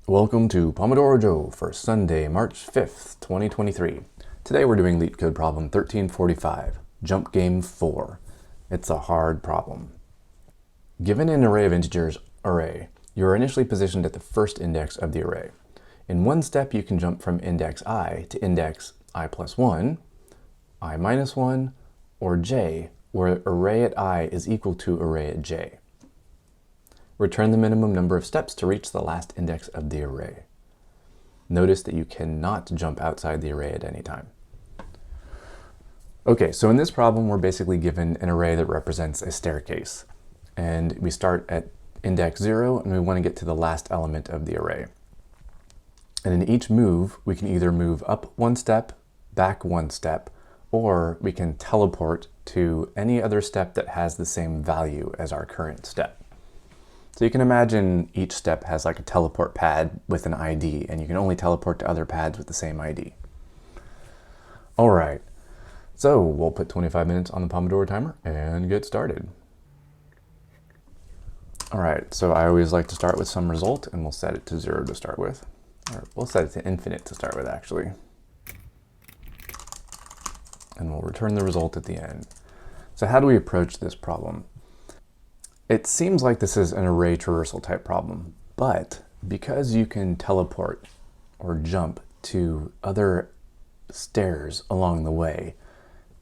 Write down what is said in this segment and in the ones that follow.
Welcome to Pomodoro Joe for Sunday, March 5th, 2023. Today we're doing LeetCode problem 1345, Jump Game 4. It's a hard problem. Given an array of integers array, you are initially positioned at the first index of the array. In one step, you can jump from index I to index I plus 1, I minus 1, or j, where array at I is equal to array at j. Return the minimum number of steps to reach the last index of the array. Notice that you cannot jump outside the array at any time. Okay, so in this problem, we're basically given an array that represents a staircase. And we start at index 0, and we want to get to the last element of the array. And in each move, we can either move up one step, back one step, or we can teleport to any other step that has the same value as our current step. So you can imagine each step has like a teleport pad with an ID, and you can only teleport to other pads with the same ID. All right, so we'll put 25 minutes on the Pomodoro timer and get started. All right, so I always like to start with some result, and we'll set it to 0 to start with. Or we'll set it to infinite to start with, actually. And we'll return the result at the end. So how do we approach this problem? It seems like this is an array traversal type problem, but because you can teleport or jump to other stairs along the way,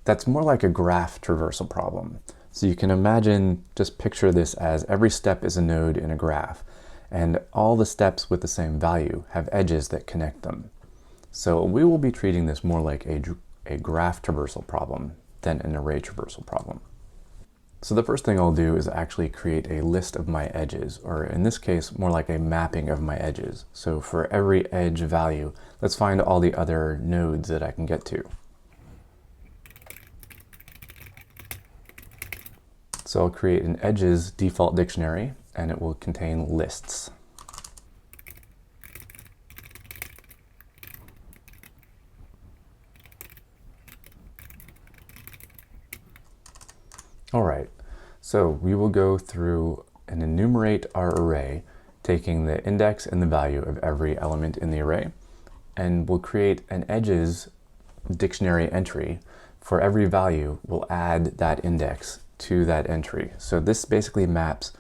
that's more like a graph traversal problem. So you can imagine, just picture this as every step is a node in a graph, and all the steps with the same value have edges that connect them. So we will be treating this more like a graph traversal problem than an array traversal problem. So the first thing I'll do is actually create a list of my edges, or in this case, more like a mapping of my edges. So for every edge value, let's find all the other nodes that I can get to. So I'll create an edges default dictionary, and it will contain lists. All right, so we will go through and enumerate our array, taking the index and the value of every element in the array, and we'll create an edges dictionary entry. For every value, we'll add that index to that entry. So this basically maps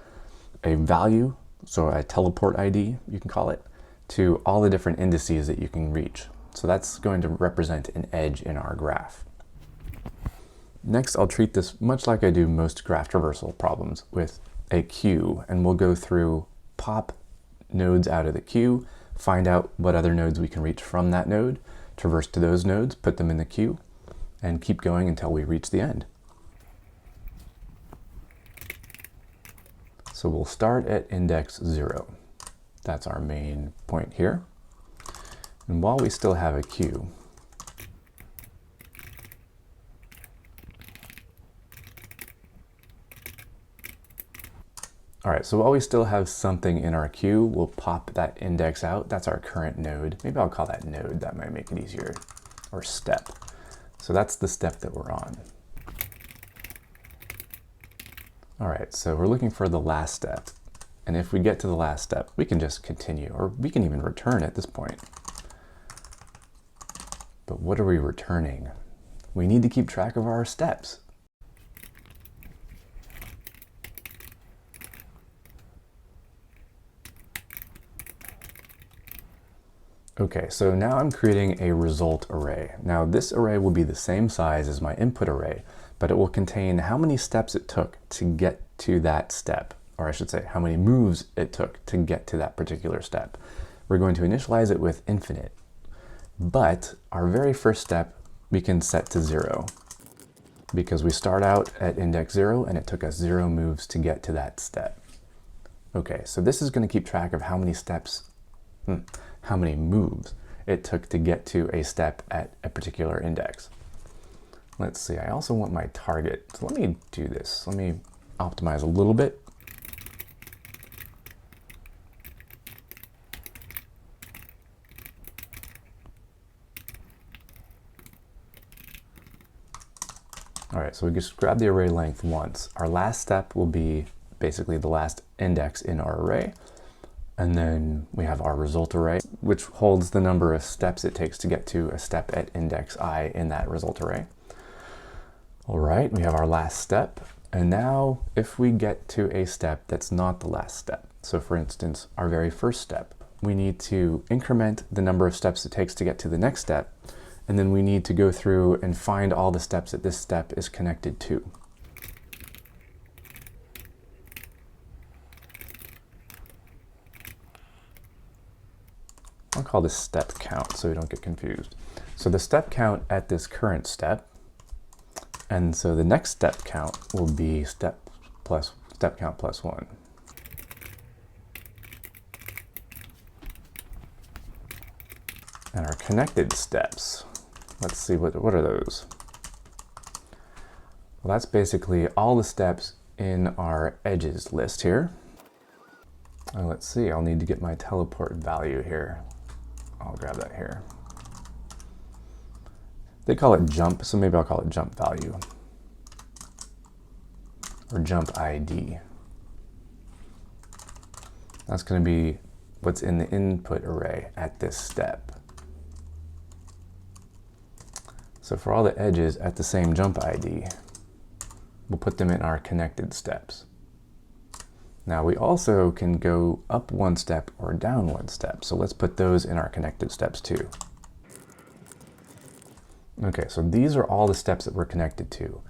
a value, so a teleport ID, you can call it, to all the different indices that you can reach. So that's going to represent an edge in our graph. Next, I'll treat this much like I do most graph traversal problems with a queue, and we'll go through, pop nodes out of the queue, find out what other nodes we can reach from that node, traverse to those nodes, put them in the queue, and keep going until we reach the end. So we'll start at index 0. That's our main point here. And while we still have a queue, all right, so while we still have something in our queue, we'll pop that index out. That's our current node. Maybe I'll call that node, that might make it easier, or step. So that's the step that we're on. All right, so we're looking for the last step. And if we get to the last step, we can just continue, or we can even return at this point. But what are we returning? We need to keep track of our steps. Okay, so now I'm creating a result array. Now this array will be the same size as my input array, but it will contain how many steps it took to get to that step, or I should say how many moves it took to get to that particular step. We're going to initialize it with infinite, but our very first step we can set to 0 because we start out at index 0 and it took us 0 moves to get to that step. Okay, so this is going to keep track of how many steps, how many moves it took to get to a step at a particular index. Let's see, I also want my target. So let me do this. Let me optimize a little bit. All right, so we just grab the array length once. Our last step will be basically the last index in our array. And then we have our result array, which holds the number of steps it takes to get to a step at index I in that result array. All right, we have our last step. And now if we get to a step that's not the last step, so for instance, our very first step, we need to increment the number of steps it takes to get to the next step, and then we need to go through and find all the steps that this step is connected to. I'll call this step count so we don't get confused. So the step count at this current step, and so the next step count will be step count plus 1. And our connected steps, let's see, what are those? Well, that's basically all the steps in our edges list here. And let's see, I'll need to get my teleport value here. I'll grab that here. They call it jump, so maybe I'll call it jump value. Or jump ID. That's going to be what's in the input array at this step. So for all the edges at the same jump ID, we'll put them in our connected steps. Now we also can go up one step or down one step, so let's put those in our connected steps too. Okay, so these are all the steps that we're connected to.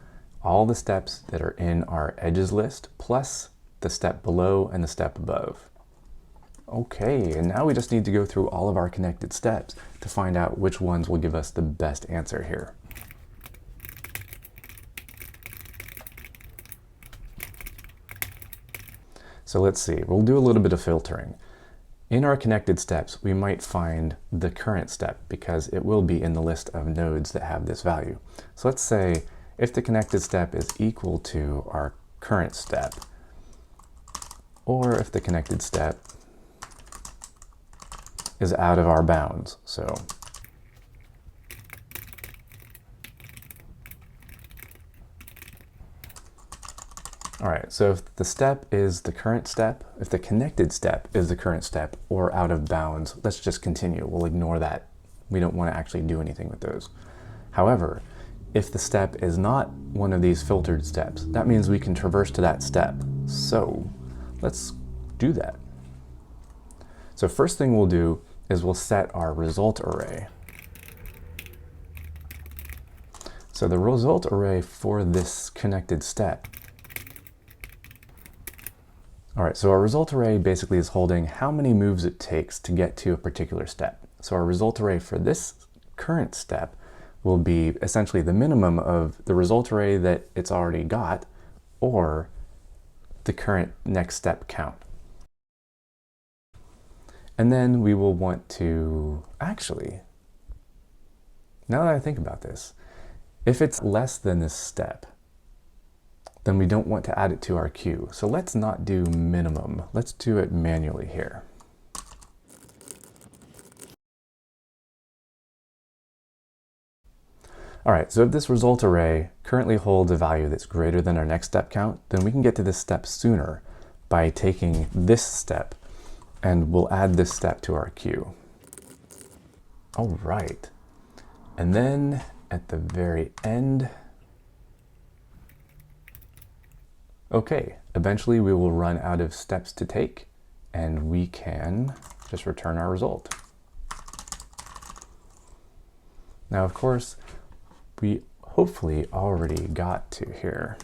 All the steps that are in our edges list, plus the step below and the step above. Okay, and now we just need to go through all of our connected steps to find out which ones will give us the best answer here. So let's see, we'll do a little bit of filtering. In our connected steps, we might find the current step because it will be in the list of nodes that have this value. So let's say if the connected step is equal to our current step, or if the connected step is out of our bounds. So all right, so if the step is the current step, if the connected step is the current step or out of bounds, let's just continue. We'll ignore that. We don't want to actually do anything with those. However, if the step is not one of these filtered steps, that means we can traverse to that step. So let's do that. So first thing we'll do is we'll set our result array. So the result array for this connected step. All right, so our result array basically is holding how many moves it takes to get to a particular step. So our result array for this current step will be essentially the minimum of the result array that it's already got or the current next step count. And then we will want to, actually, now that I think about this, if it's less than this step, then we don't want to add it to our queue. So let's not do minimum. Let's do it manually here. All right, so if this result array currently holds a value that's greater than our next step count, then we can get to this step sooner by taking this step, and we'll add this step to our queue. All right, and then at the very end, okay, eventually we will run out of steps to take, and we can just return our result. Now, of course, we hopefully already got to here.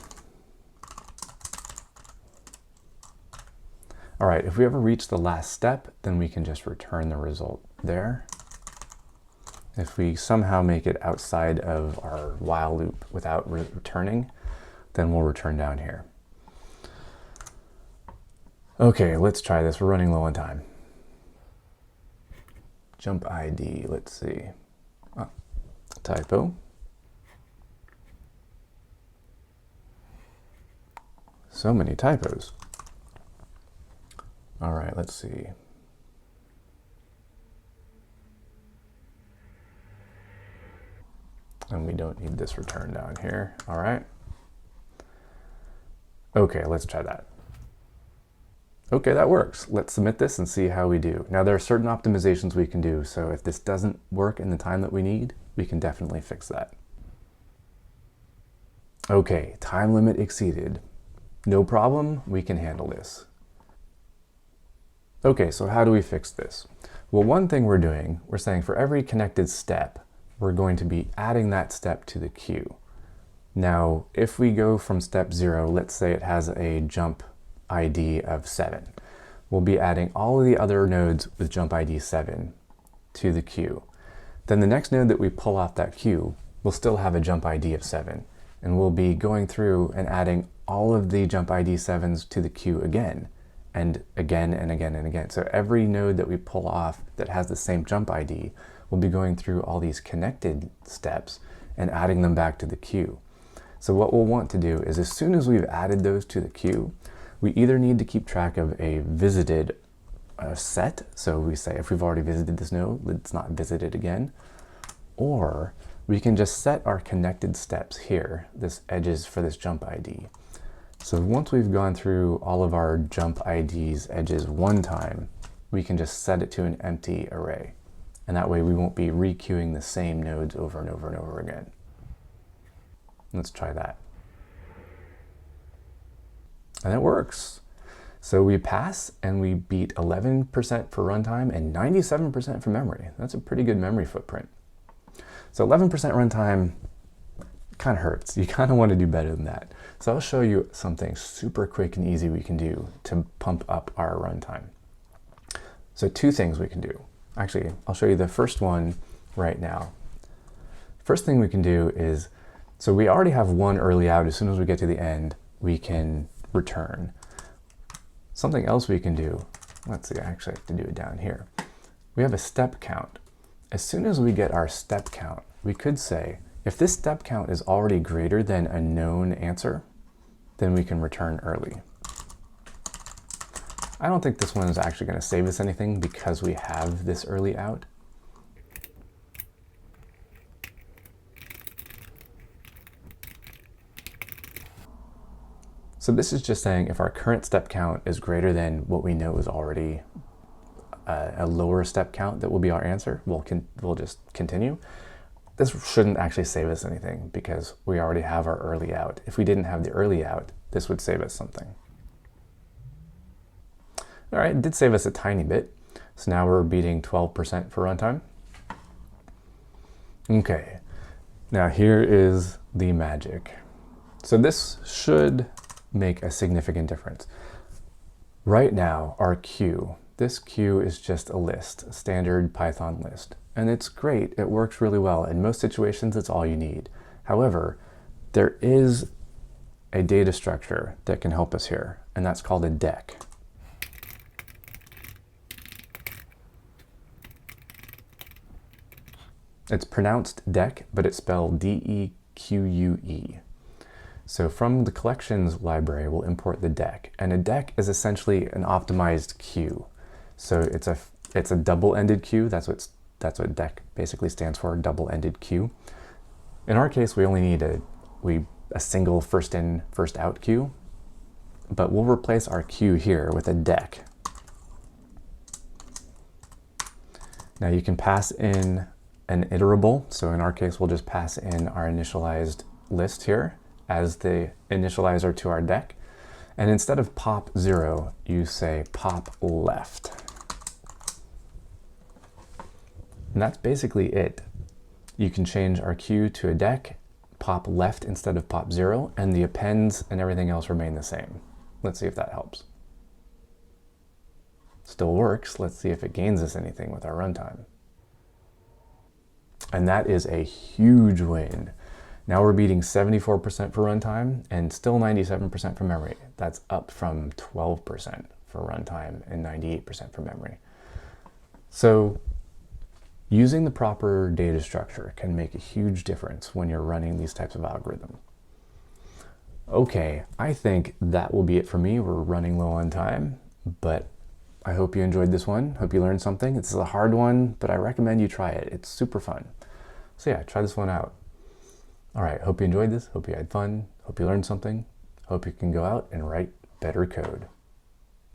All right, if we ever reach the last step, then we can just return the result there. If we somehow make it outside of our while loop without returning, then we'll return down here. Okay, let's try this. We're running low on time. Jump ID, let's see. Oh, typo. So many typos. All right, let's see. And we don't need this return down here. All right. Okay, let's try that. Okay, that works. Let's submit this and see how we do. Now there are certain optimizations we can do, so if this doesn't work in the time that we need, we can definitely fix that. Okay, time limit exceeded. No problem, we can handle this. Okay, so how do we fix this? Well, one thing we're doing, we're saying for every connected step, we're going to be adding that step to the queue. Now, if we go from step 0, let's say it has a jump ID of 7. We'll be adding all of the other nodes with jump ID 7 to the queue. Then the next node that we pull off that queue will still have a jump ID of 7. And we'll be going through and adding all of the jump ID 7s to the queue again, and again, and again, and again. So every node that we pull off that has the same jump ID, we'll be going through all these connected steps and adding them back to the queue. So what we'll want to do is as soon as we've added those to the queue, we either need to keep track of a visited set. So we say if we've already visited this node, it's not visited again. Or we can just set our connected steps here, this edges for this jump ID. So once we've gone through all of our jump IDs edges one time, we can just set it to an empty array. And that way we won't be re-queuing the same nodes over and over and over again. Let's try that. And it works. So we pass and we beat 11% for runtime and 97% for memory. That's a pretty good memory footprint. So 11% runtime kind of hurts. You kind of want to do better than that. So I'll show you something super quick and easy we can do to pump up our runtime. So 2 things we can do. Actually, I'll show you the first one right now. First thing we can do is, so we already have one early out. As soon as we get to the end, we can return. Something else we can do, let's see, I actually have to do it down here. We have a step count. As soon as we get our step count, we could say, if this step count is already greater than a known answer, then we can return early. I don't think this one is actually going to save us anything because we have this early out. So this is just saying if our current step count is greater than what we know is already a lower step count that will be our answer, we'll just continue. This shouldn't actually save us anything because we already have our early out. If we didn't have the early out, this would save us something. All right, it did save us a tiny bit. So now we're beating 12% for runtime. Okay, now here is the magic. So this should make a significant difference. Right now, our queue, this queue is just a list, a standard Python list. And it's great, it works really well. In most situations, it's all you need. However, there is a data structure that can help us here, and that's called a deck. It's pronounced deck, but it's spelled D-E-Q-U-E. So from the collections library, we'll import the deck. And a deck is essentially an optimized queue. So it's a double-ended queue. That's what deck basically stands for, double-ended queue. In our case, we only need a single first in, first out queue. But we'll replace our queue here with a deck. Now you can pass in an iterable. So in our case, we'll just pass in our initialized list here as the initializer to our deck. And instead of pop 0, you say pop left. And that's basically it. You can change our queue to a deck, pop left instead of pop 0, and the appends and everything else remain the same. Let's see if that helps. Still works. Let's see if it gains us anything with our runtime. And that is a huge win. Now we're beating 74% for runtime and still 97% for memory. That's up from 12% for runtime and 98% for memory. So using the proper data structure can make a huge difference when you're running these types of algorithms. Okay, I think that will be it for me. We're running low on time, but I hope you enjoyed this one. Hope you learned something. It's a hard one, but I recommend you try it. It's super fun. So yeah, try this one out. All right, hope you enjoyed this. Hope you had fun. Hope you learned something. Hope you can go out and write better code.